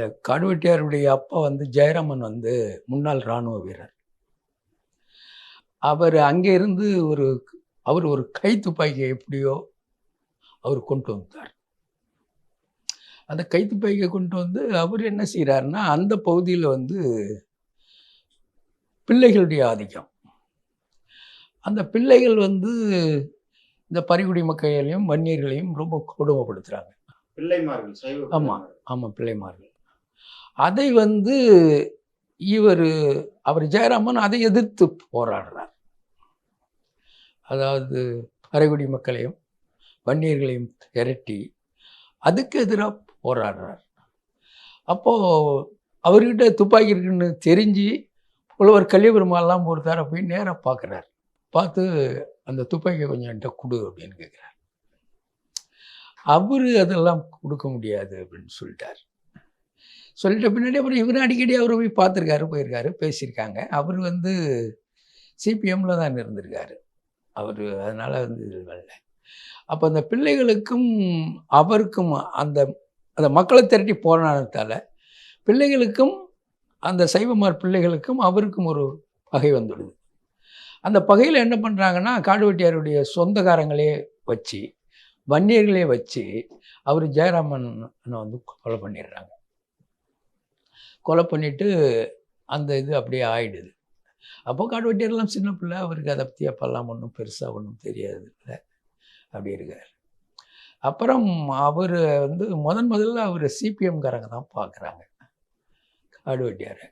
இல்லை, காடுவெட்டியாருடைய அப்பா வந்து ஜெயராமன் வந்து முன்னாள் இராணுவ வீரர். அவர் அங்கே இருந்து அவர் ஒரு கைத்துப்பாக்கியை எப்படியோ அவர் கொண்டு வந்தார். அந்த கைத்துப்பாக்கியை கொண்டு வந்து அவர் என்ன செய்கிறாருன்னா, அந்த பகுதியில் வந்து பிள்ளைகளுடைய ஆதிக்கம். அந்த பிள்ளைகள் வந்து இந்த பரிகுடி மக்களையும் வன்னியர்களையும் ரொம்ப கொடுமைப்படுத்துகிறாங்க. பிள்ளைமார்கள். ஆமாம் ஆமாம், பிள்ளைமார்கள். அதை வந்து அவர் ஜெயராமன் அதை எதிர்த்து போராடுறார். அதாவது பறைகுடி மக்களையும் வன்னியர்களையும் திரட்டி அதுக்கு எதிராக போராடுறார். அப்போது அவர்கிட்ட துப்பாக்கி இருக்குன்னு தெரிஞ்சு புலவர் கலியபெருமாள்லாம் ஒருத்தார போய் நேராக பார்க்குறார். பார்த்து அந்த துப்பாக்கியை கொஞ்சம் என்கிட்ட கொடு அப்படின்னு கேட்குறார். அவர் அதெல்லாம் கொடுக்க முடியாது அப்படின்னு சொல்லிட்டார். சொல்லிட்ட பின்னாடி அப்புறம் இவர் அடிக்கடி அவரை போய் போயிருக்காரு, பேசியிருக்காங்க. அவர் வந்து சிபிஎம்மில் தான் இருந்திருக்காரு அவர். அதனால் வந்து இது வரல. அப்போ அந்த பிள்ளைகளுக்கும் அவருக்கும் அந்த அந்த மக்களை திரட்டி போராட்டத்தால் பிள்ளைகளுக்கும் அந்த சைவமார் பிள்ளைகளுக்கும் அவருக்கும் ஒரு பகை வந்துடுது. அந்த பகையில் என்ன பண்ணுறாங்கன்னா, காடுவெட்டியாருடைய சொந்தக்காரங்களே வச்சு வன்னியர்களே வச்சு அவர் ஜெயராமனை வந்து கொலை பண்ணிடுறாங்க. கொலை பண்ணிவிட்டு அந்த இது அப்படியே ஆயிடுது. அப்போ காடுவெட்டியாரெல்லாம் சின்ன பிள்ளை, அவருக்கு அதை பற்றி அப்போல்லாம் ஒன்றும் பெருசாக ஒன்றும் தெரியாது இல்லை, அப்படி இருக்கார். அப்புறம் அவர் வந்து முதல்ல அவர் சிபிஎம்காரங்க தான் பார்க்குறாங்க காடுவெட்டியாரை.